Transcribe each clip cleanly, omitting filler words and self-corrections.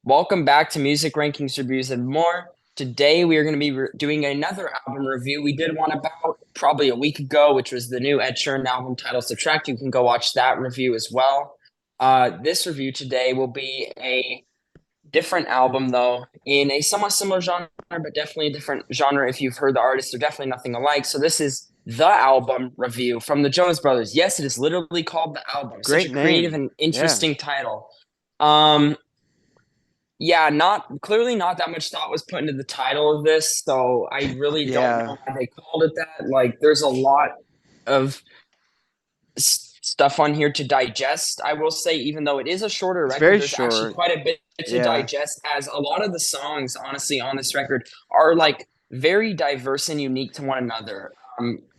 Welcome back to Music Rankings, Reviews, and More. Today we are going to be doing another album review we did one about probably a week ago, which was the new Ed Sheeran album titled Subtract. You can go watch that review as well. This review today will be a different album, though, in a somewhat similar genre, but definitely a different genre. If you've heard the artist, they're definitely nothing alike. So this is the album review from the Jonas Brothers. Yes, it is literally called The Album. Such a Great creative name. and Yeah. interesting title. Um, yeah, not that much thought was put into the title of this, so I really don't Yeah. know why they called it that. Like, there's a lot of stuff on here to digest. I will say, even though it is a shorter It's record, very there's actually short. quite a bit to Yeah. digest, as a lot of the songs, honestly, on this record are like very diverse and unique to one another,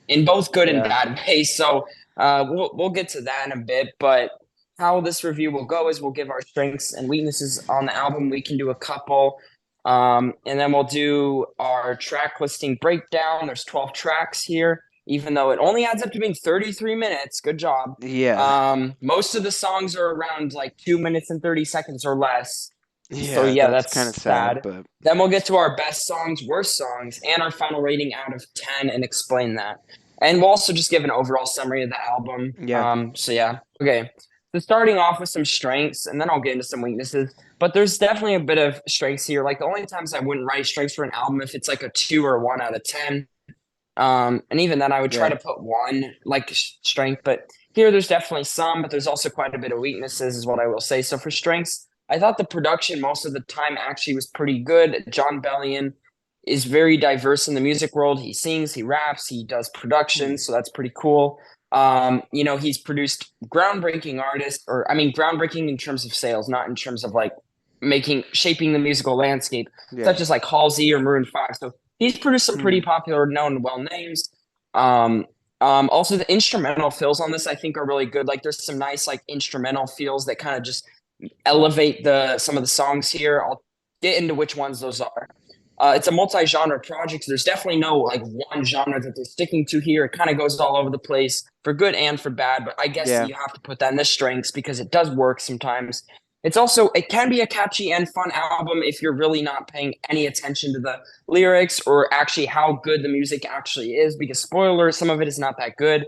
in both good and Yeah. bad ways. So, we'll get to that in a bit, but how this review will go is we'll give our strengths and weaknesses on the album. We can do a couple, and then we'll do our track listing breakdown. There's 12 tracks here, even though it only adds up to being 33 minutes. Good job. Yeah. Most of the songs are around like 2 minutes and 30 seconds or less. So Yeah, yeah, that's kind of that's sad, sad. but Then we'll get to our best songs, worst songs, and our final rating out of 10 and explain that. And we'll also just give an overall summary of the album. yeah. So yeah. Okay. So starting off with some strengths, and then I'll get into some weaknesses. But there's definitely a bit of strengths here. Like the only times I wouldn't write strengths for an album if it's like a 2 or 1 out of 10. And even then, I would try Yeah. to put one like strength, but here there's definitely some, but there's also quite a bit of weaknesses, is what I will say. So for strengths, I thought the production most of the time actually was pretty good. Jon Bellion is very diverse in the music world. He sings, he raps, he does production, Hmm. so that's pretty cool. He's produced groundbreaking artists, or I mean, groundbreaking in terms of sales, not in terms of like shaping the musical landscape, Yeah. such as like Halsey or Maroon 5. So he's produced some pretty Hmm. popular, known, well names. Um, also the instrumental fills on this I think are really good. Like there's some nice like instrumental feels that kind of just elevate the some of the songs here. I'll get into which ones those are. It's a multi-genre project. So there's definitely no like one genre that they're sticking to here. It kind of goes all over the place for good and for bad. But I guess Yeah. you have to put that in the strengths because it does work sometimes. It can be a catchy and fun album if you're really not paying any attention to the lyrics or actually how good the music actually is. Because spoiler, some of it is not that good.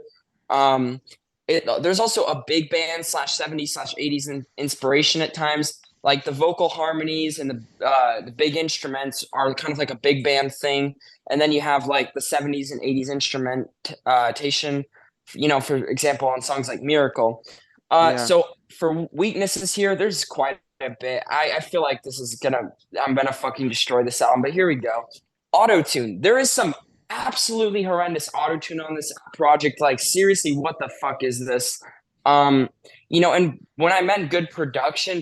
Um, there's also a big band slash 70s slash 80s inspiration at times. Like the vocal harmonies and the big instruments are kind of like a big band thing, and then you have like the 70s and 80s instrumentation. For example, on songs like Miracle. Yeah. So for weaknesses here, there's quite a bit. I feel like I'm gonna fucking destroy this album, but here we go. Auto tune. There is some absolutely horrendous auto tune on this project. Like seriously, what the fuck is this? Um, and when I meant good production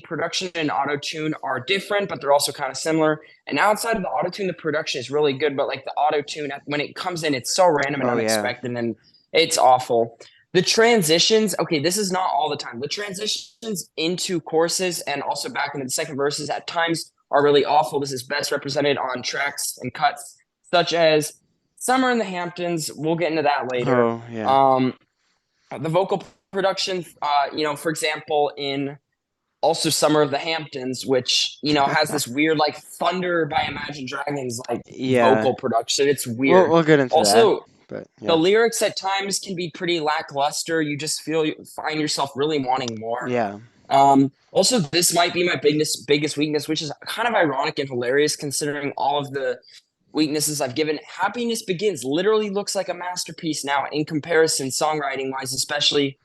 and auto tune are different, but they're also kind of similar. And outside of the auto tune, the production is really good, but like the auto tune when it comes in, it's so random and Oh yeah. unexpected, and it's awful. The transitions, okay, this is not all the time. The transitions into choruses and also back into the second verses at times are really awful. This is best represented on tracks and cuts such as Summer in the Hamptons. We'll get into that later. Oh yeah. Um, the vocal production, for example, in also Summer of the Hamptons, which, has this weird like Thunder by Imagine Dragons like Yeah. vocal production. It's We'll weird. we'll get into that. Also, But the yeah. lyrics at times can be pretty lackluster. You just find yourself really wanting more. Yeah. Also, this might be my biggest weakness, which is kind of ironic and hilarious considering all of the weaknesses I've given. Happiness Begins literally looks like a masterpiece now in comparison, songwriting wise, especially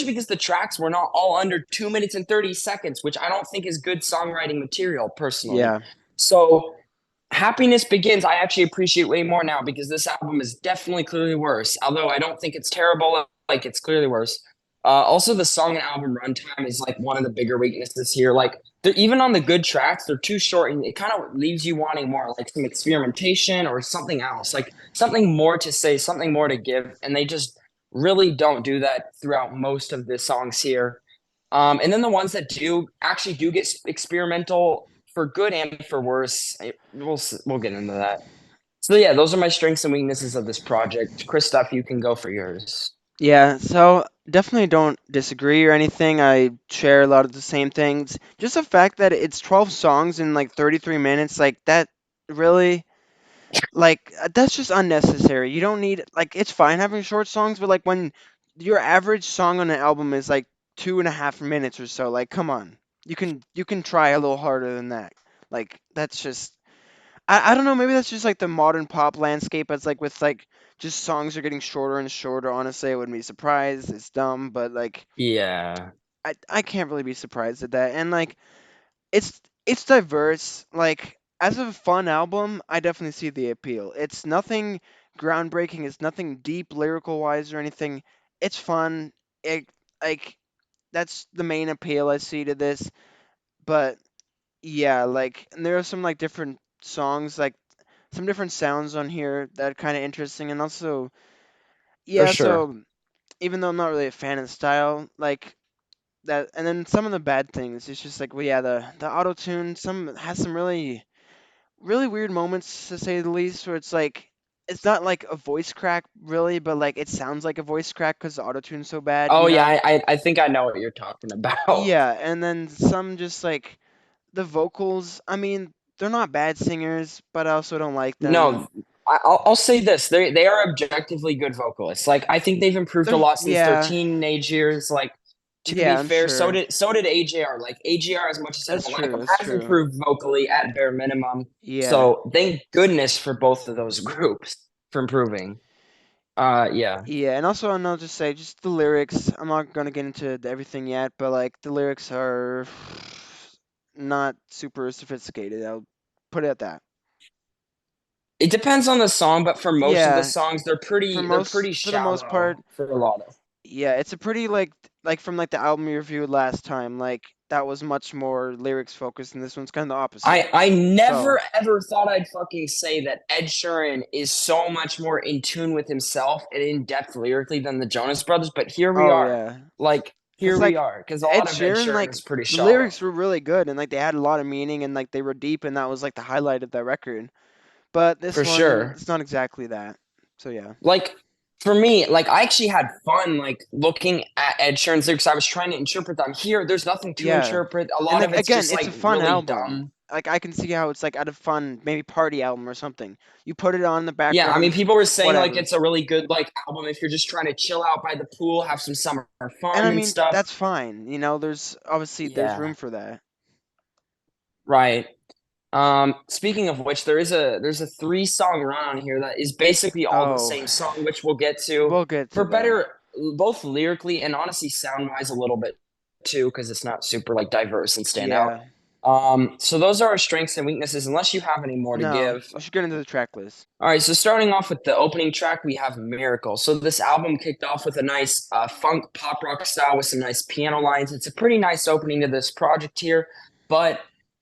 because the tracks were not all under 2 minutes and 30 seconds, which I don't think is good songwriting material personally. Yeah. So Happiness Begins, I actually appreciate way more now because this album is definitely clearly worse. Although I don't think it's terrible, like it's clearly worse. Also, the song and album runtime is like one of the bigger weaknesses here. Like, they're even on the good tracks, they're too short, and it kind of leaves you wanting more, like some experimentation or something else, like something more to say, something more to give. And they just really don't do that throughout most of the songs here. And then the ones that do get experimental for good and for worse, we'll get into that. So yeah, those are my strengths and weaknesses of this project. Christoph, you can go for yours. Yeah, so definitely don't disagree or anything. I share a lot of the same things. Just the fact that it's 12 songs in like 33 minutes, like that really, that's just unnecessary. You don't need, like, it's fine having short songs, but like when your average song on an album is like 2.5 minutes or so, like, come on. You can try a little harder than that. Like, that's just I don't know, maybe that's just like the modern pop landscape as like with like just songs are getting shorter and shorter. Honestly, I wouldn't be surprised. It's dumb, but like Yeah, I can't really be surprised at that. And like it's diverse. Like as a fun album, I definitely see the appeal. It's nothing groundbreaking, it's nothing deep lyrical wise or anything. It's fun. It like that's the main appeal I see to this. But yeah, like and there are some like different songs like some different sounds on here that are kind of interesting, and also for yeah. sure. So even though I'm not really a fan of the style, like that, and then some of the bad things, it's just like well, yeah, the auto tune some has some really weird moments to say the least, where it's like it's not like a voice crack really, but like it sounds like a voice crack because the auto tune's so bad, Oh you yeah, know? I think I know what you're talking about. Yeah, and then some just like the vocals. I mean, they're not bad singers, but I also don't like them. No, I'll say this: they are objectively good vocalists. Like I think they've improved a There's lot since their yeah, teenage years. Like to be yeah, I'm fair, sure. so did AJR. Like AJR, as much as I That's don't like true. him, That's has true. improved vocally at bare minimum. Yeah. So thank goodness for both of those groups for improving. Yeah. Yeah, and also I'll just say just the lyrics. I'm not gonna get into everything yet, but like the lyrics are not super sophisticated. I'll put it at that. It depends on the song, but for most of the Yeah, songs, they're pretty for the most part, shallow for a lot of. yeah, it's a pretty like from like the album you reviewed last time, like that was much more lyrics focused, and this one's kind of the opposite. I So, never ever thought I'd fucking say that Ed Sheeran is so much more in tune with himself and in depth lyrically than the Jonas Brothers, but here we oh are. yeah, Like because here we like are, because a Ed lot of Ed Sheeran, Sheeran like is pretty the shallow, lyrics were really good, and like they had a lot of meaning, and like they were deep, and that was like the highlight of that record. But this for one, sure. it's not exactly that. So yeah, Like for me, like I actually had fun like looking at Ed Sheeran's lyrics. I was trying to interpret them. Here, there's nothing to yeah, interpret. A and lot like of it's again, just it's like a fun really album. dumb. Like I can see how it's like at a fun maybe party album or something. You put it on in the Yeah, I mean, background, people were saying like whatever. it's a really good like album if you're just trying to chill out by the pool, have some summer And I fun and mean stuff. that's fine. You know, there's obviously there's Yeah, room for that. right. Speaking of which, there's a three-song run on here that is basically all the Oh, same song, which we'll get to we'll get for to that. better, both lyrically and honestly sound-wise a little bit too, because it's not super like diverse and stand out. Yeah. So those are our strengths and weaknesses, unless you have any more to No, give. we should get into the track list. All right, so starting off with the opening track, we have Miracle. So this album kicked off with a nice funk pop rock style with some nice piano lines. It's a pretty nice opening to this project here, but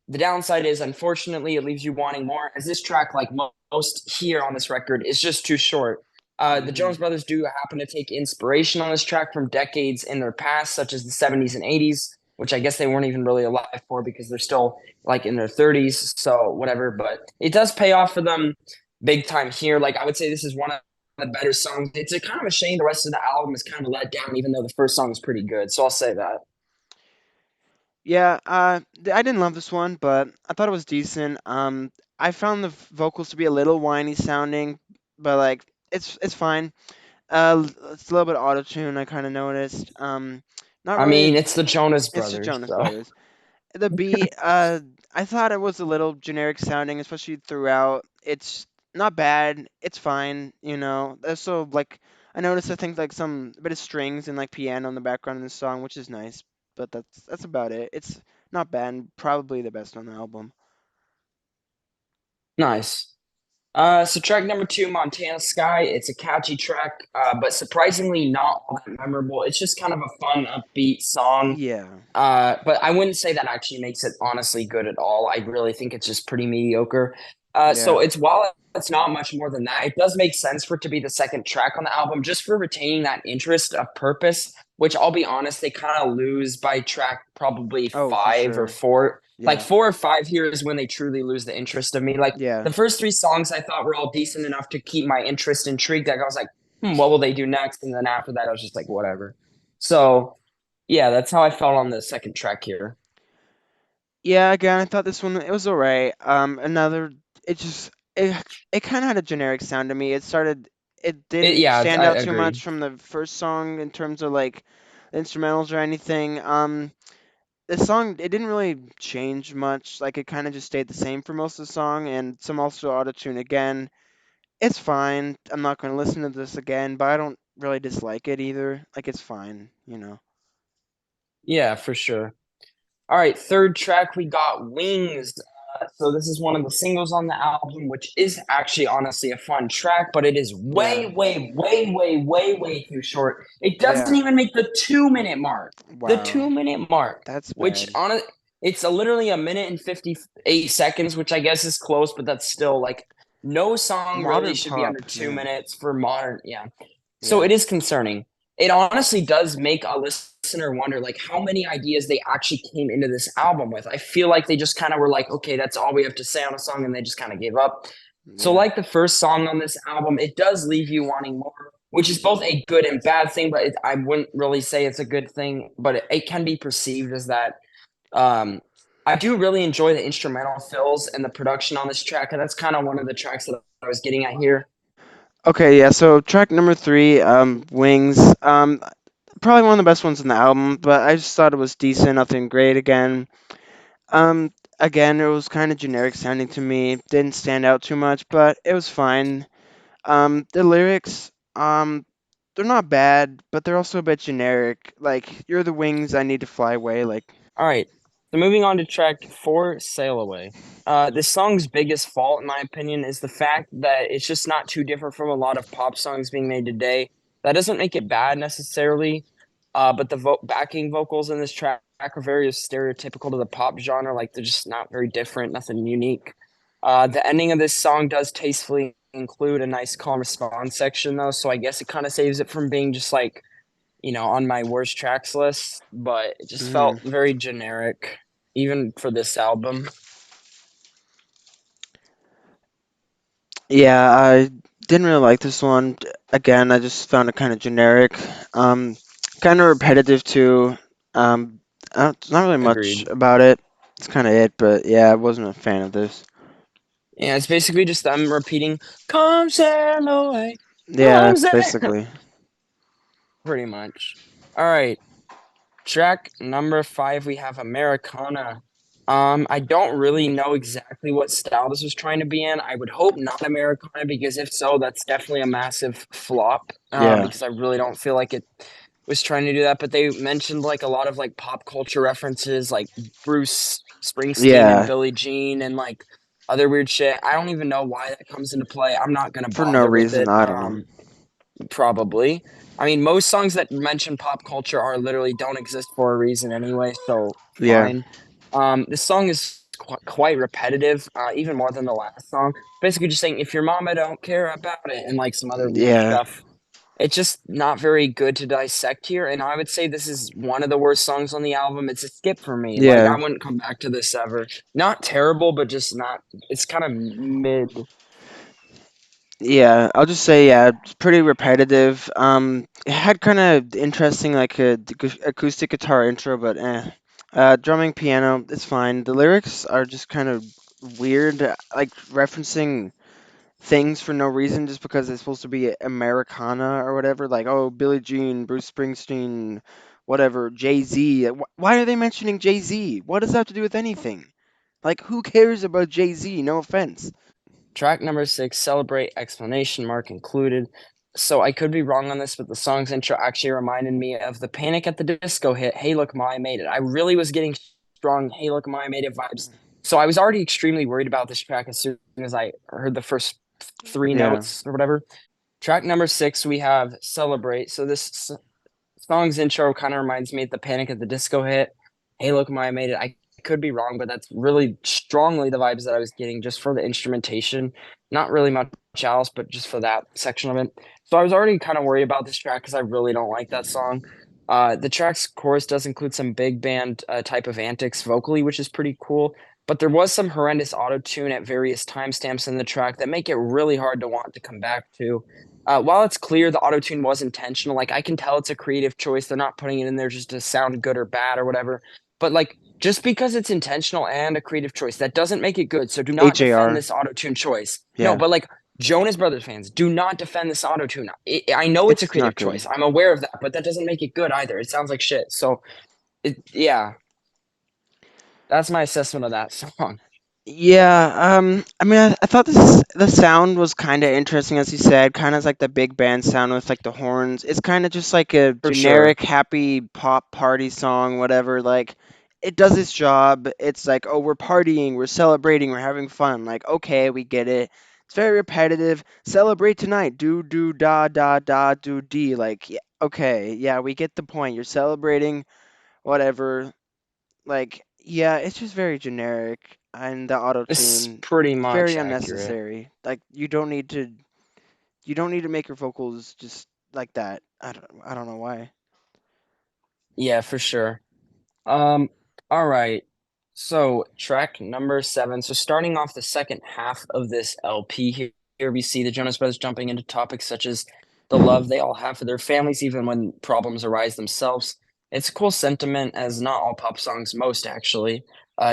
the downside is, unfortunately, it leaves you wanting more, as this track, like most here on this record, is just too short. The Hmm. Jonas Brothers do happen to take inspiration on this track from decades in their past, such as the 70s and 80s, which I guess they weren't even really alive for because they're still like in their 30s, so whatever. But it does pay off for them big time here. Like I would say this is one of the better songs. It's a kind of a shame the rest of the album is kind of let down, even though the first song is pretty good. So I'll say that. Yeah, I didn't love this one, but I thought it was decent. I found the vocals to be a little whiny sounding, but like it's fine. It's a little bit auto tune. I kind of noticed. Not I really. mean, it's the Jonas It's just Brothers, Jonas so Brothers. The beat, I thought it was a little generic sounding, especially throughout. It's not bad. It's fine, you know. Also, like, I noticed I think like some a bit of strings and like piano in the background in the song, which is nice. But that's about it. It's not bad. And probably the best on the album. nice. So track number two, Montana Sky. It's a catchy track, but surprisingly not all that memorable. It's just kind of a fun, upbeat song. Yeah. But I wouldn't say that actually makes it honestly good at all. I really think it's just pretty mediocre. So Yeah. it's while it's not much more than that, it does make sense for it to be the second track on the album, just for retaining that interest of purpose, which I'll be honest, they kind of lose by track probably Oh, for five or sure. four. Like Yeah. 4 or 5 here is when they truly lose the interest of me. Like Yeah. the first three songs I thought were all decent enough to keep my interest intrigued. Like I was like, what will they do next? And then after that, I was just like, whatever. So yeah, that's how I felt on the second track here. Yeah, again, I thought this one it was alright. Another it just it kind of had a generic sound to me. It didn't Yeah, stand I out too much agreed. from the first song in terms of like instrumentals or anything. The song it didn't really change much. Like it kind of just stayed the same for most of the song, and some also autotune again. It's fine. I'm not going to listen to this again, but I don't really dislike it either. Like it's fine, you know. Yeah, for sure. All right, third track we got Wings. So this is one of the singles on the album, which is actually honestly a fun track, but it is Yeah. way too short. It doesn't Yeah. even make the 2 minute mark. The Wow. 2 minute mark, That's which bad. on it, it's a literally a minute and 58 seconds, which I guess is close, but that's still like no song really Modern should be under pop, two yeah. minutes for modern. Yeah. So Yeah. it is concerning. It honestly does make a listener wonder like how many ideas they actually came into this album with. I feel like they just kind of were like, okay, that's all we have to say on a song, and they just kind of gave up. So, Yeah. like the first song on this album, it does leave you wanting more, which is both a good and bad thing, but I wouldn't really say it's a good thing, but it can be perceived as that. Um, I do really enjoy the instrumental fills and the production on this track, and that's kind of one of the tracks that I was getting at here. Okay, yeah, so track number three, Wings. Probably one of the best ones in the album, but I just thought it was decent, nothing great again. Again, it was kind of generic sounding to me. Didn't stand out too much, but it was fine. The lyrics, they're not bad, but they're also a bit generic. Like, you're the wings, I need to fly away. Like, All right. So moving on to track four, Sail Away. This song's biggest fault, in my opinion, is the fact that it's just not too different from a lot of pop songs being made today. That doesn't make it bad necessarily, but the backing vocals in this track are very stereotypical to the pop genre. Like they're just not very different, nothing unique. The ending of this song does tastefully include a nice call and response section, though, so I guess it kind of saves it from being just like on my worst tracks list, but it just felt mhm. very generic, even for this album. Yeah, I didn't really like this one. Again, I just found it kind of generic. Um, Kind of repetitive too. Um, not really much Agreed. about it. It's kind of it, but yeah, I wasn't a fan of this. Yeah, it's basically just them repeating, "Come sail away, Yeah, come sail," basically. pretty much. All right, track number five, we have Americana. I don't really know exactly what style this was trying to be in. I would hope not Americana because if so, that's definitely a massive flop. Yeah, Because I really don't feel like it was trying to do that, but they mentioned like a lot of like pop culture references, like Bruce Springsteen and yeah, Billie Jean and like other weird shit. I don't even know why that comes into play. I'm not gonna for no bother with reason. it. I don't know. Probably. I mean, most songs that mention pop culture are literally don't exist for a reason anyway, so Yeah, fine. This song is quite repetitive, even more than the last song. Basically, just saying if your mama don't care about it, and like some other weird yeah, stuff. It's just not very good to dissect here, and I would say this is one of the worst songs on the album. It's a skip for me. Like I yeah. wouldn't come back to this ever. Not terrible, but just not. It's kind of mid. Yeah, I'll just say yeah, it's pretty repetitive. It had kind of interesting like a acoustic guitar intro, but drumming piano, it's fine. The lyrics are just kind of weird, like referencing things for no reason, just because it's supposed to be Americana or whatever. Like oh, Billie Jean, Bruce Springsteen, whatever, Jay Z. Why are they mentioning Jay Z? What does that have to do with anything? Like who cares about Jay Z? No offense. Track number six, Celebrate, exclamation mark included. So I could be wrong on this, but the song's intro actually reminded me of the Panic at the Disco hit, Hey Look Ma, I Made It. I really was getting strong Hey Look Ma, I Made It vibes. So I was already extremely worried about this track as soon as I heard the first three Yeah, notes or whatever. Track number six, we have Celebrate. So this song's intro kind of reminds me of the Panic at the Disco hit. Hey, look, I made it. I could be wrong, but that's really strongly the vibes that I was getting just for the instrumentation. Not really much else, but just for that section of it. So I was already kind of worried about this track because I really don't like that song. The track's chorus does include some big band type of antics vocally, which is pretty cool. But there was some horrendous auto tune at various timestamps in the track that make it really hard to want to come back to. While it's clear the auto tune was intentional, like I can tell it's a creative choice. They're not putting it in there just to sound good or bad or whatever. But like just because it's intentional and a creative choice, that doesn't make it good. So do not defend AJR. this auto tune choice. No, Yeah, but like Jonas Brothers fans, do not defend this auto tune. I know it's a it's not creative good. choice. I'm aware of that, but that doesn't make it good either. It sounds like shit. So yeah, that's my assessment of that song. Yeah, I mean, I thought the sound was kind of interesting, as you said, kind of like the big band sound with like the horns. It's kind of just like a For sure. generic happy pop party song, whatever. Like, it does its job. It's like, oh, we're partying, we're celebrating, we're having fun. Like, okay, we get it. It's very repetitive. Celebrate tonight. Do do da da da do dee. Like, yeah, okay, yeah, we get the point. You're celebrating, whatever. Like, yeah, it's just very generic, and the auto It's tune pretty is much very accurate. unnecessary. Like, you don't need to make your vocals just like that. I don't know why. Yeah, for sure. Um, all right. So track number seven. So starting off the second half of this LP here we see the Jonas Brothers jumping into topics such as the love they all have for their families, even when problems arise themselves. It's a cool sentiment, as not all pop songs, most actually,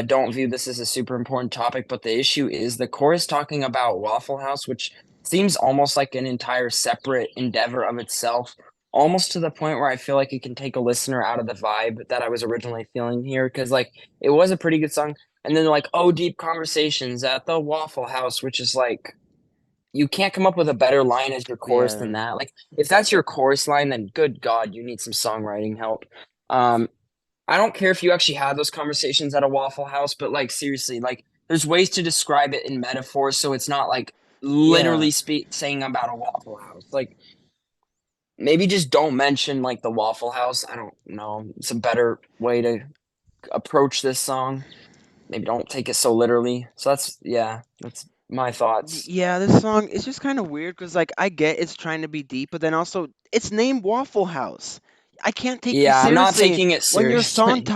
don't view this as a super important topic. But the issue is the chorus talking about Waffle House, which seems almost like an entire separate endeavor of itself, almost to the point where I feel like it can take a listener out of the vibe that I was originally feeling here. Because like it was a pretty good song, and then like oh deep conversations at the Waffle House, which is like you can't come up with a better line as your chorus than Yeah, that. Like if that's your chorus line, then good God, you need some songwriting help. Um, I don't care if you actually had those conversations at a Waffle House, but like seriously, like there's ways to describe it in metaphors, so it's not like yeah, literally saying about a Waffle House. Like maybe just don't mention like the Waffle House. I don't know. It's a better way to approach this song. Maybe don't take it so literally. So that's yeah, that's my thoughts. yeah. This song is just kind of weird because like I get it's trying to be deep, but then also it's named Waffle House. I can't take you Yeah, I'm not seriously taking it seriously.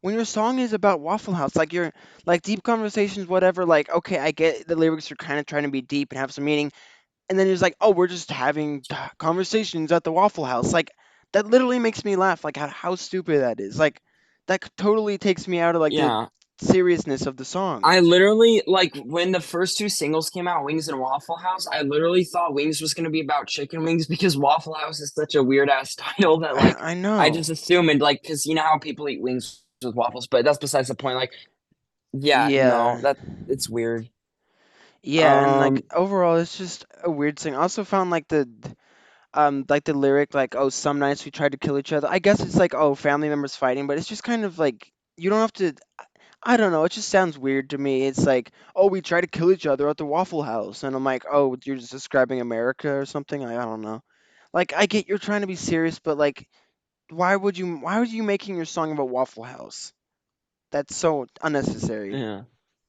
when your song is about Waffle House. Like you're like deep conversations, whatever. Like okay, I get the lyrics are kind of trying to be deep and have some meaning, and then it's like, oh, we're just having conversations at the Waffle House. Like that literally makes me laugh. Like how stupid that is. Like that totally takes me out of like the Yeah. seriousness of the song. I literally like when the first two singles came out, Wings and Waffle House, I literally thought Wings was gonna be about chicken wings because Waffle House is such a weird ass title that like I I know. just assume it like because you know how people eat wings with waffles, but that's besides the point. Like, yeah, no, Yeah. that it's weird. Yeah, and like Um, overall it's just a weird thing. I also found like the lyric like, oh, some nights we tried to kill each other. I guess it's like, oh, family members fighting, but it's just kind of like you don't have to I don't know, it just sounds weird to me. It's like, oh, we try to kill each other at the Waffle House, and I'm like, oh, you're just describing America or something. I don't know. Like, I get you're trying to be serious, but like, why would you making your song about Waffle House? That's so unnecessary. yeah.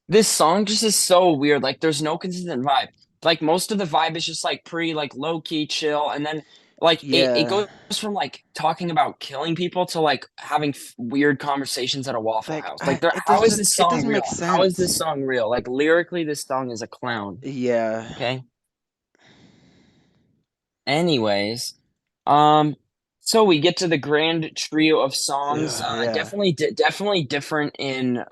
This song just is so weird. Like, there's no consistent vibe. Like, most of the vibe is just like pretty like low key chill, and then like it Yeah, goes from like talking about killing people to like having weird conversations at a Waffle like House. Like, there, how is this it song doesn't make real? How is this sense. song real? Like, lyrically, this song is a clown. Yeah. Okay. Anyways, um, so we get to the grand trio of songs. Ugh, yeah. Definitely different in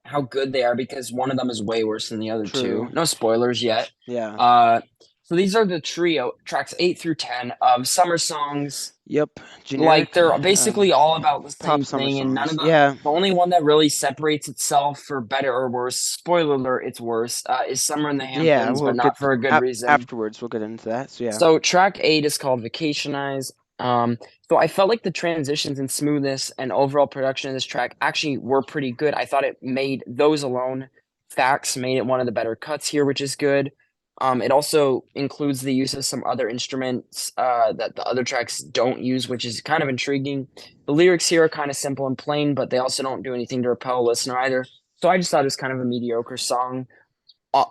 how good they are because one of them is way worse than the other two. True. No spoilers yet. Yeah. Uh, so these are the trio tracks 8 through 10 of summer songs. Yep. Like Generic they're basically all about the pop same summer thing, and none songs. of Yeah. the only one that really separates itself for better or worse. Spoiler alert: it's worse. Is "Summer in the Yeah, Hamptons," we'll but not get for a good reason. afterwards we'll get into that. So yeah. So track 8 is called Vacationize. So I felt like the transitions and smoothness and overall production of this track actually were pretty good. I thought it made those alone facts made it one of the better cuts here, which is good. It also includes the use of some other instruments that the other tracks don't use, which is kind of intriguing. The lyrics here are kind of simple and plain, but they also don't do anything to repel a listener either. So I just thought it was kind of a mediocre song,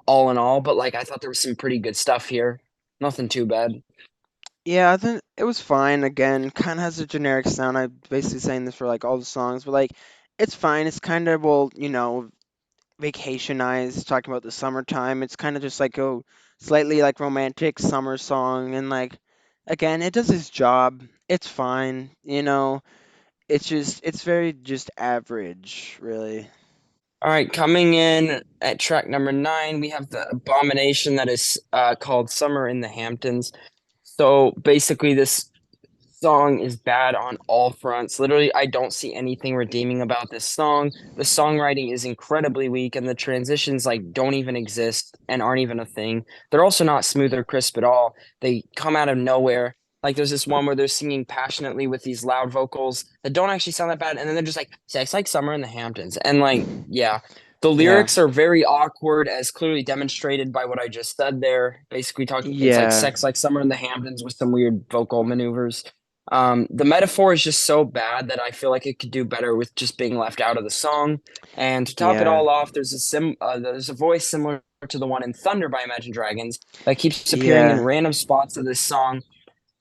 all in all. But like I thought there was some pretty good stuff here. Nothing too bad. Yeah, I think it was fine. Again, kind of has a generic sound. I'm basically saying this for like all the songs, but like it's fine. It's kind of well, vacationize, talking about the summertime. It's kind of just like a slightly like romantic summer song, and like again, it does its job. It's fine, you know. It's just it's very just average, really. All right, coming in at track number 9, we have the abomination that is called Summer in the Hamptons. So basically, this song is bad on all fronts. Literally, I don't see anything redeeming about this song. The songwriting is incredibly weak, and the transitions like don't even exist and aren't even a thing. They're also not smooth or crisp at all. They come out of nowhere. Like there's this one where they're singing passionately with these loud vocals that don't actually sound that bad, and then they're just like "Sex like summer in the Hamptons," and like yeah. The Yeah, lyrics are very awkward, as clearly demonstrated by what I just said there. Basically, talking it's like yeah, sex like summer in the Hamptons with some weird vocal maneuvers. The metaphor is just so bad that I feel like it could do better with just being left out of the song. And to top it yeah, all off, there's a voice similar to the one in Thunder by Imagine Dragons that keeps appearing in yeah. random spots of this song.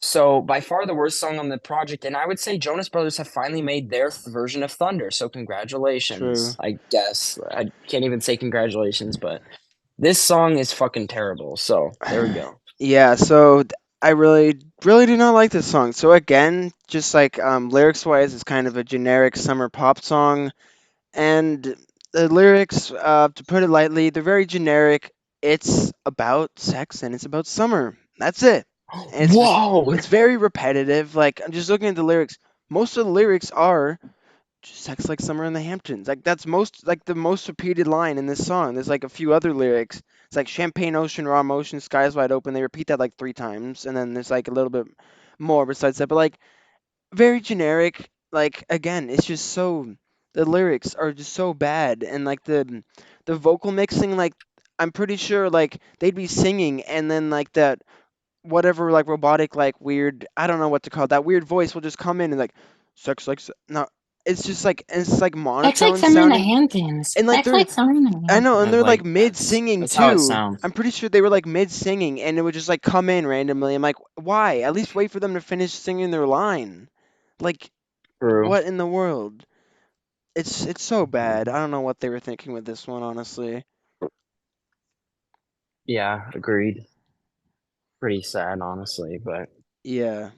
So by far the worst song on the project, and I would say Jonas Brothers have finally made their version of Thunder. So True. congratulations, I guess. I can't even say congratulations, but this song is fucking terrible. So there we go. Yeah, so I really do not like this song. So again, just like lyrics wise, it's kind of a generic summer pop song, and the lyrics, to put it lightly, they're very generic. It's about sex and it's about summer. That's it. And Whoa! it's very repetitive. Like I'm just looking at the lyrics. Most of the lyrics are sex like summer in the Hamptons. Like that's most like the most repeated line in this song. There's like a few other lyrics. It's like champagne ocean, raw motion, skies wide open. They repeat that like 3 times, and then there's like a little bit more besides that. But like very generic. Like again, it's just so the lyrics are just so bad, and like the vocal mixing. Like I'm pretty sure like they'd be singing, and then like that whatever like robotic like weird I don't know what to call it, that weird voice will just come in and like sex like no, it's just like it's like That's like monotone summer in the sounding, Hamptons. and like That's they're like summer in the I know, Hamptons. and And they're like like mid singing that's how it too. sounds. I'm pretty sure they were like mid singing and it would just like come in randomly. I'm like, why? At least wait for them to finish singing their line. Like True. what in the world? It's so bad. I don't know what they were thinking with this one, honestly. Yeah, agreed. Pretty sad, honestly, but Yeah.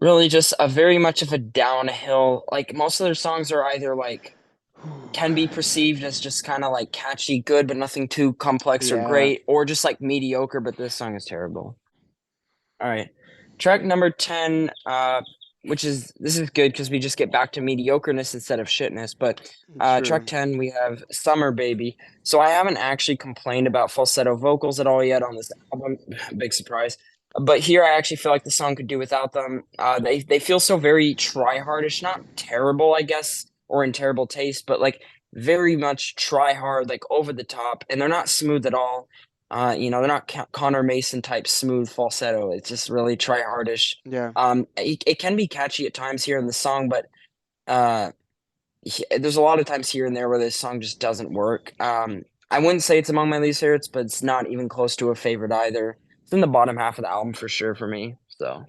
really just a very much of a downhill. Like most of their songs are either like can be perceived as just kind of like catchy, good, but nothing too complex or Yeah. great, or just like mediocre, but this song is terrible. All right. Track number 10, which is this is good because we just get back to mediocreness instead of shitness. But track True. 10, we have Summer Baby. So I haven't actually complained about falsetto vocals at all yet on this album. Big surprise. But here I actually feel like the song could do without them. They feel so very try hardish, not terrible, I guess, or in terrible taste, but like very much try hard, like over the top, and they're not smooth at all. They're not Connor Mason type smooth falsetto. It's just really try hardish. Yeah. It can be catchy at times here in the song, but uh, there's a lot of times here and there where this song just doesn't work. I wouldn't say it's among my least favorites, but it's not even close to a favorite either. It's in the bottom half of the album for sure for me. So.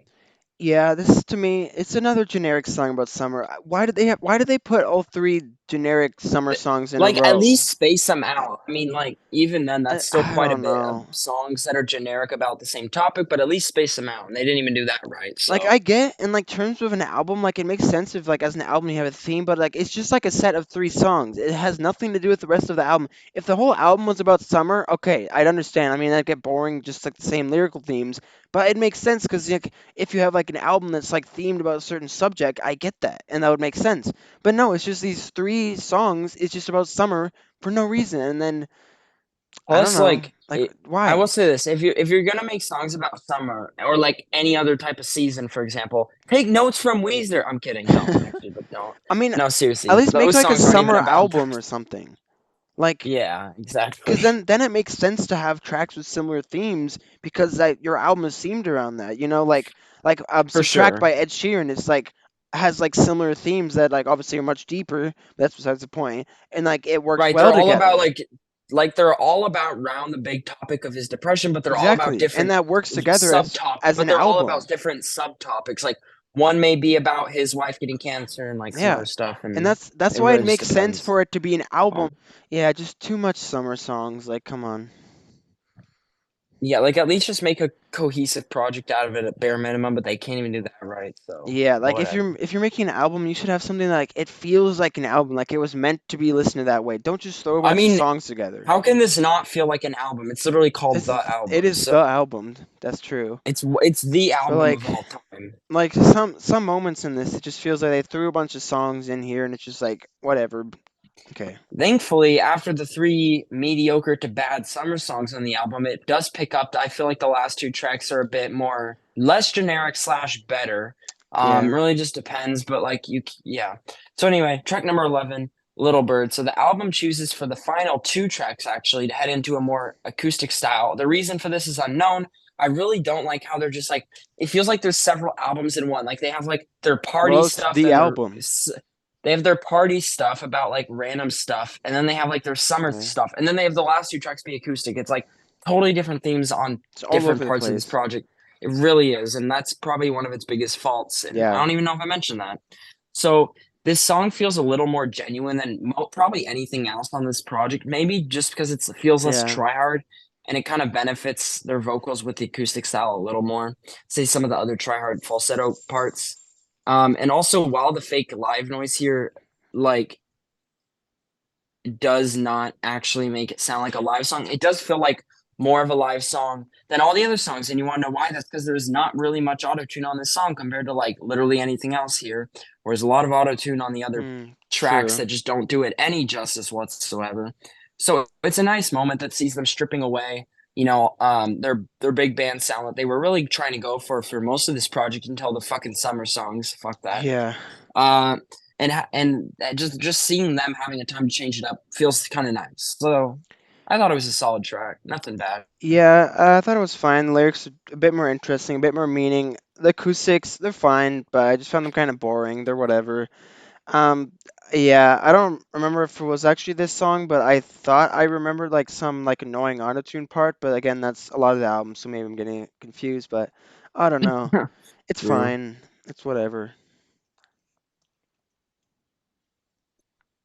Yeah, this to me, it's another generic song about summer. Why did they put all three generic summer songs in a Like at row? least space them out. I mean, like even then, that's still I quite a don't bit of know. songs that are generic about the same topic, but at least space them out. And they didn't even do that right. Like So I get in like terms of an album, like it makes sense if like as an album you have a theme, but like it's just like a set of 3 songs. It has nothing to do with the rest of the album. If the whole album was about summer, okay, I'd understand. I mean, that'd get boring, just like the same lyrical themes. But it makes sense because like if you have like an album that's like themed about a certain subject, I get that, and that would make sense. But no, it's just these 3 songs. It's just about summer for no reason, and then I don't plus, know, like like I will why? say this: if you're gonna make songs about summer or like any other type of season, for example, take notes from Weezer. I'm kidding. Don't actually, but don't. I mean, No, at seriously, least make those like a songs aren't even summer about album that. or something. Like Yeah, because exactly. then it makes sense to have tracks with similar themes because that your album is themed around that. You know, like For Subtract sure. by Ed Sheeran. It's like has like similar themes that like obviously are much deeper. But that's besides the point. And like it works Right. well They're all about together. like they're all about round the big topic of his depression, but they're all about Exactly, and different that works together subtop as but an they're all about album. different subtopics. Like one may be about his wife getting cancer and like some Yeah. other stuff, And and that's it why it really just makes sense depends. for it to be an album. Um, Yeah, just too much summer songs. Like, come on. yeah, like at least just make a cohesive project out of it at bare minimum, but they can't even do that right. So Yeah, like whatever. if you're making an album, you should have something that, like it feels like an album, like it was meant to be listened to that way. Don't just throw a I bunch of mean, songs together. how can this not feel like an album? It's literally called It's The it Album, is the so album. That's true. it's the But album of all time. like some moments in this, it just feels like they threw a bunch of songs in here, and it's just like whatever. Okay. Thankfully, after the three mediocre to bad summer songs on the album, it does pick up. I feel like the last two tracks are a bit more less generic slash better. Yeah. Really just depends, but like yeah. So anyway, track number 11, Little Bird. So the album chooses for the final two tracks actually to head into a more acoustic style. The reason for this is unknown. I really don't like how they're just like it feels like there's several albums in one. Like they have like their party Well, it's stuff, the then their album. they have their party stuff about like random stuff, and then they have like their summer Yeah. stuff, and then they have the last two tracks be acoustic. It's like totally different themes on It's all different over the parts of this place. project. It really is, and that's probably one of its biggest faults. And I Yeah. don't even know if I mentioned that. So this song feels a little more genuine than probably anything else on this project. Maybe just because it feels less Yeah. try hard, and it kind of benefits their vocals with the acoustic style a little more. Say some of the other try hard falsetto parts. And also, while the fake live noise here, like, does not actually make it sound like a live song, it does feel like more of a live song than all the other songs. And you want to know why? That's because there's not really much auto tune on this song compared to like literally anything else here. Whereas a lot of auto tune on the other tracks True. that just don't do it any justice whatsoever. So it's a nice moment that sees them stripping away, their big band sound that they were really trying to go for most of this project until the fucking summer songs. Fuck that. Yeah. Uh, and just seeing them having a time to change it up feels kind of nice. So I thought it was a solid track, nothing bad. Yeah, I thought it was fine. The lyrics are a bit more interesting, a bit more meaning. The acoustics, they're fine, but I just found them kind of boring. They're whatever. Um, yeah, I don't remember if it was actually this song, but I thought I remembered like some like annoying autotune part. But again, that's a lot of the album, so maybe I'm getting confused. But I don't know. It's True, fine. It's whatever.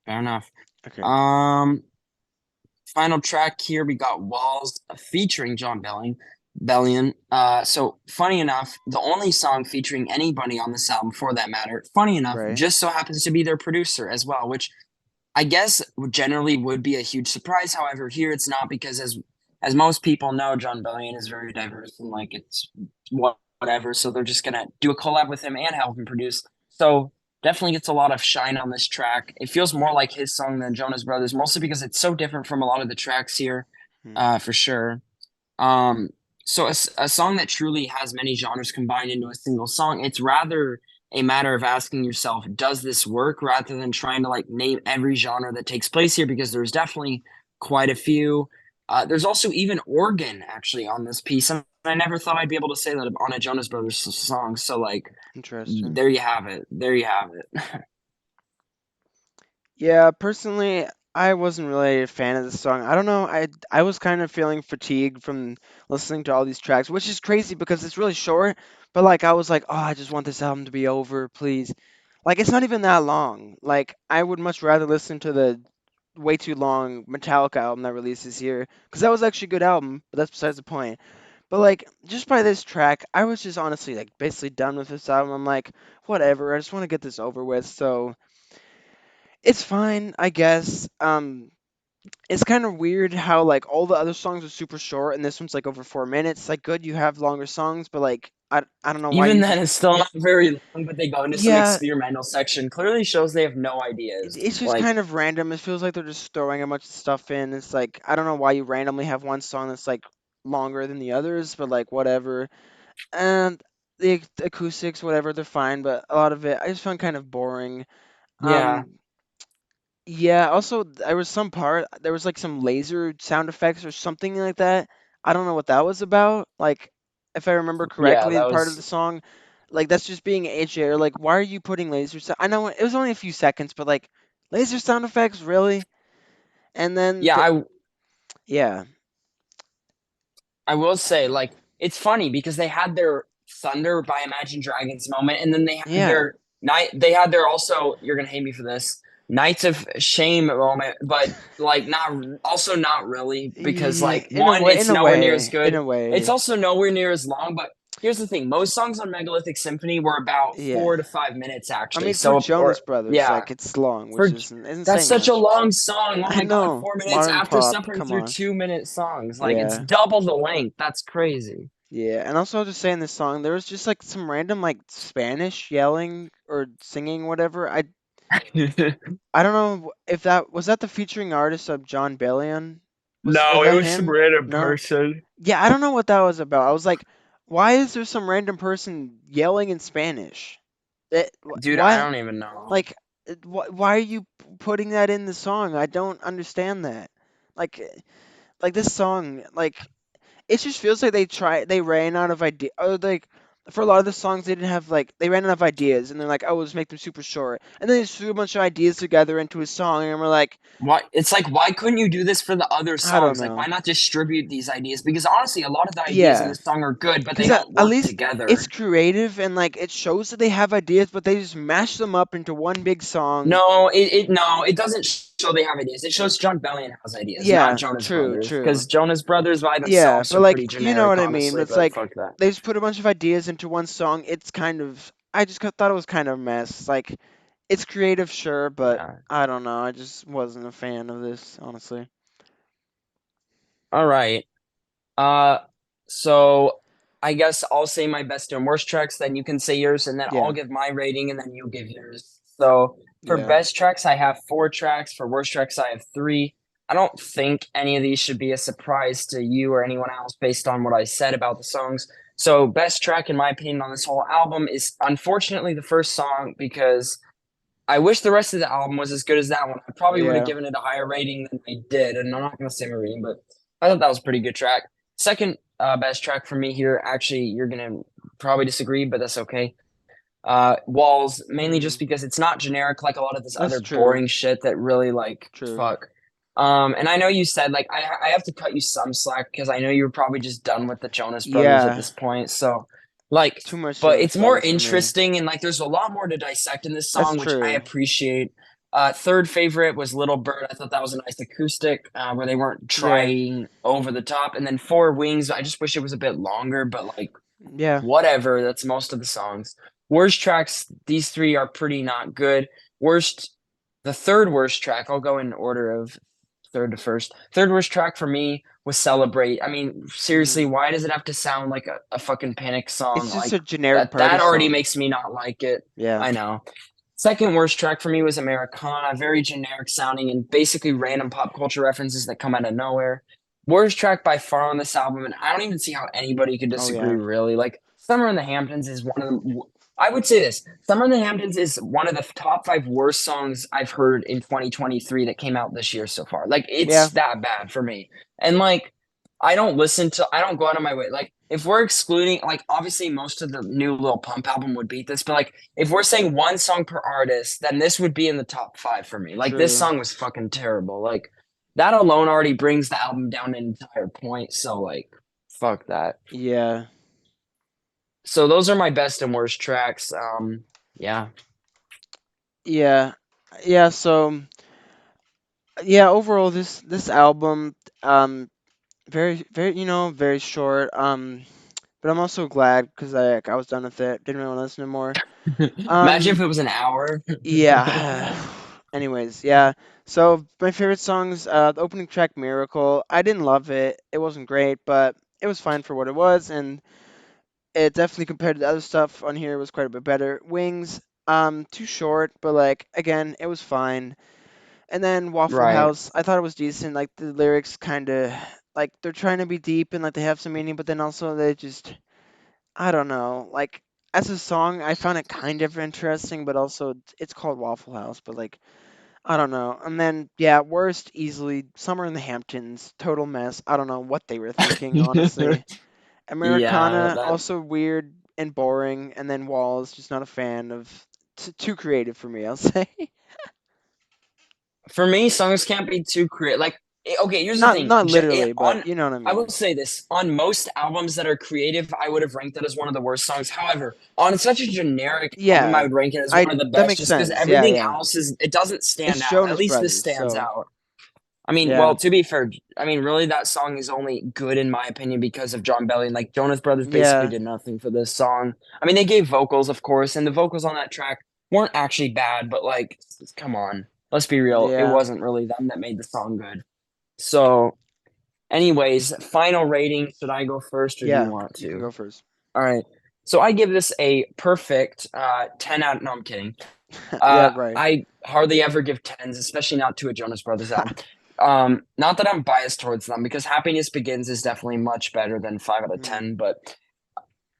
fair enough. Okay, Um, Final track here we got Walls featuring Bellion. So funny enough, the only song featuring anybody on this album, for that matter, funny enough, right. just so happens to be their producer as well, which I guess generally would be a huge surprise. However, here it's not because as most people know, Jon Bellion is very diverse and like it's whatever. So they're just gonna do a collab with him and help him produce. So definitely gets a lot of shine on this track. It feels more like his song than Jonas Brothers, mostly because it's so different from a lot of the tracks here, Hmm. for sure. Um, so a song that truly has many genres combined into a single song, it's rather a matter of asking yourself, does this work, rather than trying to like name every genre that takes place here, because there's definitely quite a few. There's also even organ actually on this piece, and I never thought I'd be able to say that on a Jonas Brothers song. So like, Interesting. there you have it. There you have it. Yeah, personally, I wasn't really a fan of the song. I don't know. I was kind of feeling fatigued from listening to all these tracks, which is crazy because it's really short. But like, I was like, oh, I just want this album to be over, please. Like, it's not even that long. Like, I would much rather listen to the way too long Metallica album that releases here because that was actually a good album. But that's besides the point. But like, just by this track, I was just honestly like basically done with this album. I'm like, whatever. I just want to get this over with. So. It's fine, I guess. It's kind of weird how like all the other songs are super short and this one's like over 4 minutes. Like, good, you have longer songs, but like I don't know why Even you then, just it's still not very long, but they go into some yeah. experimental section. Clearly shows they have no ideas. It's just Like, kind of random. It feels like they're just throwing a bunch of stuff in. It's like I don't know why you randomly have one song that's like longer than the others, but like whatever. And the acoustics, whatever, they're fine, but a lot of it I just found kind of boring. yeah, Um, Yeah, also there was some part there was like some laser sound effects or something like that. I don't know what that was about. Like if I remember yeah, correctly, the that part of the was song, like that's just being AJ or like why are you putting laser sound? I know it was only a few seconds, but like laser sound effects, really? And then yeah, yeah, I will say, like, it's funny because they had their Thunder by Imagine Dragons moment, and then they had Yeah. their night. They had their also. You're gonna hate me for this. Nights of Shame moment, but like not also not really because like In a one, way, it's nowhere near as in good. a It's way. also nowhere near as long. But here's the thing: most songs on Megalithic Symphony were about Yeah. 4 to 5 minutes I actually. mean, for So Jonas or Brothers, yeah, like it's long, which for isn't that's saying such a much. long song. Oh I my God, know. 4 minutes Modern after pop, suffering come through on. 2 minute songs. Like it's Yeah. double the length. That's crazy. Yeah, and also I'll just say in this song, there was just like some random like Spanish yelling or singing, whatever. I don't know if that was that the featuring artist of Jon Bellion. Was No, it that was some him? random No. person. Yeah, I don't know what that was about. I was like, why is there some random person yelling in Spanish? Dude, I Why? don't even know. Like, why are you putting that in the song? I don't understand that. Like, like this song, like it just feels like they ran out of idea. Or like for a lot of the songs, they didn't have like they ran out of ideas, and they're like, oh, let's make them super short, and then they just threw a bunch of ideas together into a song, and we're like, Why? It's like, why couldn't you do this for the other I don't songs? Like, why know. not distribute these ideas? Because honestly, a lot of the ideas in Yeah, this song are good, but they because don't at work least it's together. creative and like it shows that they have ideas, but they just mash them up into one big song. No, it doesn't show they have ideas. It shows John Bellion has ideas, not Yeah, Jonas true, Brothers. true. Because Jonas Brothers by Yeah, themselves but are like pretty you know generic, what I mean. honestly. It's But like fuck that. they just put a bunch of ideas into one song. It's kind of I just thought it was kind of a mess. Like it's creative, sure, but Yeah. I don't know. I just wasn't a fan of this, honestly. All right. Uh, so I guess I'll say my best and worst tracks, then you can say yours, and then I'll Yeah, give my rating, and then you give yours. So for yeah, best tracks, I have 4 tracks. For worst tracks, I have 3. I don't think any of these should be a surprise to you or anyone else based on what I said about the songs. So best track, in my opinion, on this whole album is unfortunately the first song because I wish the rest of the album was as good as that one. I probably would have yeah. given it a higher rating than I did, and I'm not going to say my rating, but I thought that was a pretty good track. Second best track for me here, actually, you're going to probably disagree, but that's okay. Walls, mainly just Mm, because it's not generic like a lot of this that's other true. boring shit that really like True. fuck. And I know you said like I have to cut you some slack because I know you're probably just done with the Jonas Brothers at Yeah, this point. So like, too much but Jonas it's more Brothers for me. interesting and like there's a lot more to dissect in this That's song, which I true. appreciate. Third favorite was Little Bird. I thought that was a nice acoustic where they weren't Yeah, trying over the top. And then Four Wings, I just wish it was a bit longer, but like yeah. whatever. That's most of the songs. Worst tracks, these 3 are pretty not good. Worst, the third worst track, I'll go in order of third to first. Third worst track for me was Celebrate. I mean, seriously, Mm. why does it have to sound like a fucking Panic song? It's just Like a generic that party already song. makes me not like it. Yeah, I know. Second worst track for me was Americana, very generic sounding and basically random pop culture references that come out of nowhere. Worst track by far on this album, and I don't even see how anybody could oh disagree yeah, really. Like Summer in the Hamptons is one of the I would say this. Summer in the Hamptons is one of the top 5 worst songs I've heard in 2023 that came out this year so far. Like yeah. it's that bad for me. And like I don't go out of my way. Like if we're excluding like obviously most of the new Lil Pump album would beat this, but like if we're saying one song per artist, then this would be in the top 5 for me. Like this True. song was fucking terrible. Like that alone already brings the album down an entire point. So like fuck that. Yeah, So those are my best and worst tracks. Yeah. yeah, yeah. So yeah, overall, this album, very, very short. But I'm also glad because I was done with it. Didn't really want to listen to more. Imagine if Um, it was an hour. yeah. Anyways, yeah. So my favorite songs, the opening track, "Miracle." I didn't love it. It wasn't great, but it was fine for what it was, and it definitely compared to the other stuff on here was quite a bit better. "Wings." Too short, but like again, it was fine. And then Waffle Right. House, I thought it was decent. Like the lyrics kind of like they're trying to be deep and like they have some meaning, but then also they just I don't know. Like as a song, I found it kind of interesting, but also it's called Waffle House, but like I don't know. And then yeah, worst easily Summer in the Hamptons, total mess. I don't know what they were thinking, honestly. Yeah, Americana that also weird and boring, and then Walls just not a fan of too creative for me, I'll say. for me, songs can't be too creative. Like Okay, here's the Not thing. not literally, but you know what I I will mean. say this, on most albums that are creative, I would have ranked it as one of the worst songs. However, on such a generic album, I Yeah, would rank it as I one of the that best makes just because sense. Yeah, everything yeah. else it doesn't stand It's out. At Jonas least this Brothers, stands so out. I mean, yeah, well, to be fair, I mean, really, that song is only good in my opinion because of Jon Bellion. Like, Jonas Brothers basically yeah, did nothing for this song. I mean, they gave vocals, of course, and the vocals on that track weren't actually bad, but like, come on, let's be real, it yeah, wasn't really them that made the song good. So, anyways, final rating. Should I go first, or do you yeah. want You can to? go first. All right. So I give this a perfect 10 out. No, I'm kidding. Yeah, right. I hardly ever give tens, especially not to a Jonas Brothers album. Not that I'm biased towards them because Happiness Begins is definitely much better than 5 out of 10, Mm, but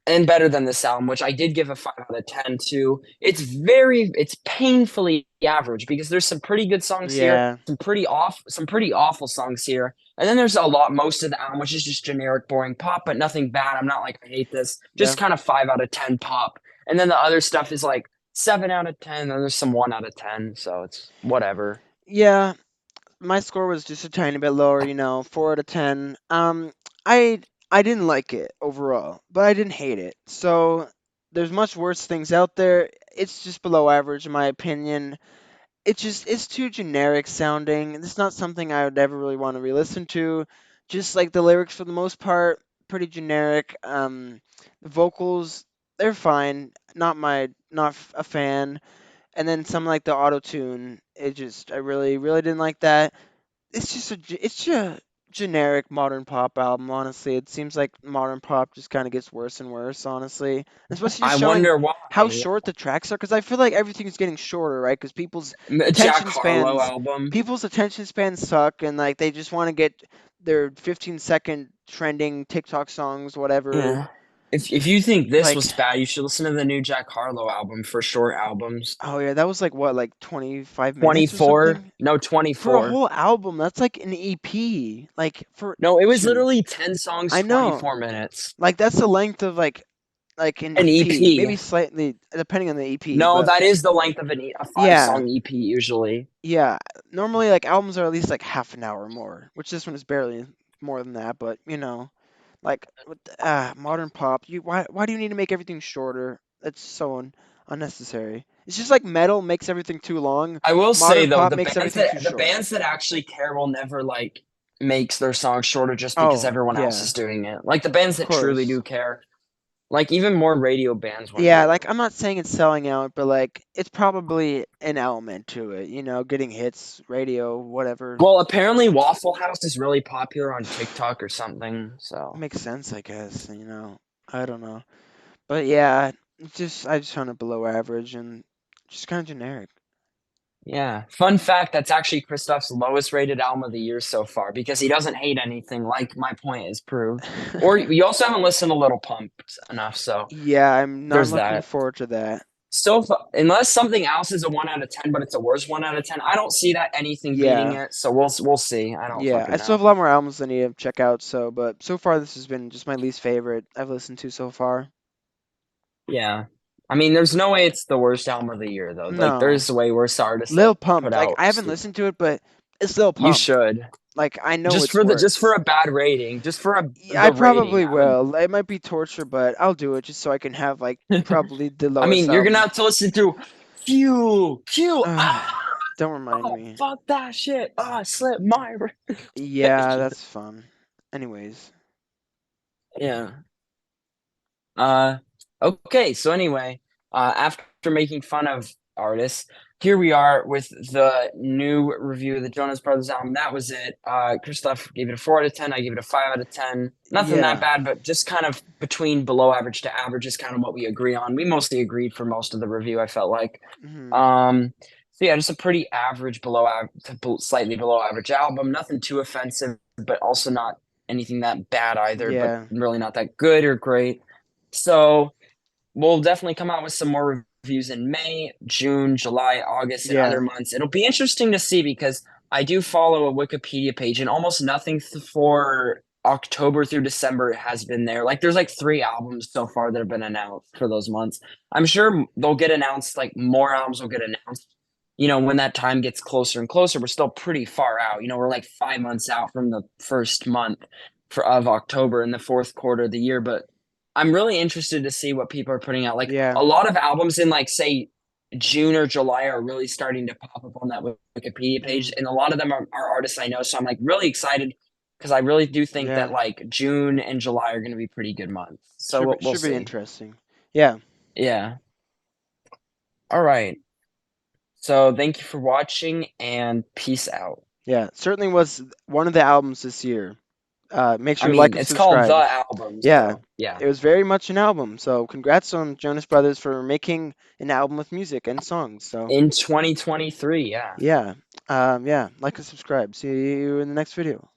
and better than this album, which I did give a 5 out of 10 to. It's painfully average because there's some pretty good songs here, yeah, some pretty awful songs here, and then there's most of the album which is just generic, boring pop, but nothing bad. I'm not like I hate this, yeah, just kind of 5 out of 10 pop, and then the other stuff is like 7 out of 10, and there's some 1 out of 10, so it's whatever. yeah. My score was just a tiny bit lower, 4 out of 10. I I didn't like it overall, but I didn't hate it. So there's much worse things out there. It's just below average in my opinion. It's too generic sounding. It's not something I would ever really want to re-listen to. Just like the lyrics for the most part, pretty generic. The vocals, they're fine. Not a fan. And then some like the auto tune, I really didn't like that. It's just a generic modern pop album. Honestly, it seems like modern pop just kind of gets worse and worse. Honestly, especially just I showing wonder why. how short the tracks are. Because I feel like everything's getting shorter, right? Because Jack Harlow album. people's attention spans suck, and like they just want to get their 15-second trending TikTok songs, whatever. Yeah. If you think this Like, was bad, you should listen to the new Jack Harlow album for short albums. oh yeah, that was like what, like 25 minutes or 24? something No, for a 24. whole album. That's like an EP. Like for No, it was shoot. literally 10 songs, I know. 24 minutes. Like that's the length of like an An EP, EP. maybe slightly depending on the EP, No, but that is the length of a yeah, five-song EP usually. yeah. Normally like albums are at least like half an hour or more, which this one is barely more than that, but like modern pop, why do you need to make everything shorter? That's so unnecessary. It's just like metal makes everything too long. I will say Modern though, pop makes everything too the short. bands that actually care will never like makes their songs shorter just because Oh, everyone else yeah. is doing it. Like the bands Of that truly course. do care, like even more radio bands when Yeah, they like I'm not saying it's selling out, but like it's probably an element to it, getting hits, radio, whatever. well, apparently Waffle House is really popular on TikTok or something. So Makes sense, I guess. I don't know. But yeah, I just found it below average and just kind of generic. yeah, fun fact, that's actually Christoph's lowest rated album of the year so far because he doesn't hate anything, like my point is proved. Or you also haven't listened to Little Pumped enough, so Yeah, I'm not there's looking that. forward to that. So unless something else is a 1 out of 10, but it's a worse 1 out of 10, I don't see that anything beating Yeah. it. So we'll see. I don't Yeah, fucking I still know. have a lot more albums I need to check out, but so far this has been just my least favorite I've listened to so far. Yeah, I mean, there's no way it's the worst album of the year though. Like No. there's way worse artists that Lil put Pump, like out. I haven't listened to it, but it's Lil You Pump. should Like I know it's just for worse. a bad rating, just for Yeah, I the rating. probably I would. will. It might be torture, but I'll do it just so I can have like probably the I lowest mean, you're gonna album. have to listen to Phew. Don't remind Oh, me. fuck that shit. Oh, I slipped my Yeah, that's fun. Anyways, Yeah. Uh, okay. So anyway, after making fun of artists, here we are with the new review of the Jonas Brothers album. That was it. Christoph gave it a 4 out of 10. I gave it a 5 out of 10. Nothing that yeah. bad, but just kind of between below average to average is kind of what we agree on. We mostly agreed for most of the review, I felt like. Hmm. So yeah, just a pretty average below average, slightly below average album. Nothing too offensive, but also not anything that bad either, but Yeah. really not that good or great. So we'll definitely come out with some more reviews in May, June, July, August, and other Yeah. months. It'll be interesting to see because I do follow a Wikipedia page, and almost nothing for October through December has been there. Like there's like 3 albums so far that have been announced for those months. I'm sure they'll get announced, like more albums will get announced when that time gets closer and closer, we're still pretty far out. We're like 5 months out from the first month of October in the fourth quarter of the year. But I'm really interested to see what people are putting out. Like Yeah. a lot of albums in like say June or July are really starting to pop up on that Wikipedia page, Mm, and a lot of them are artists I know. So I'm like really excited because I really do think that yeah. like June and July are going to be pretty good months. So we'll Should be see. interesting. Yeah. Yeah. All right. So thank you for watching and peace out. Yeah. Certainly was one of the albums this year. Make I sure to like mean, and it's called The subscribe. Album, Yeah. so yeah. It was very much an album. So congrats on Jonas Brothers for making an album with music and songs. So In 2023, yeah. yeah. Yeah. Like and subscribe. See you in the next video.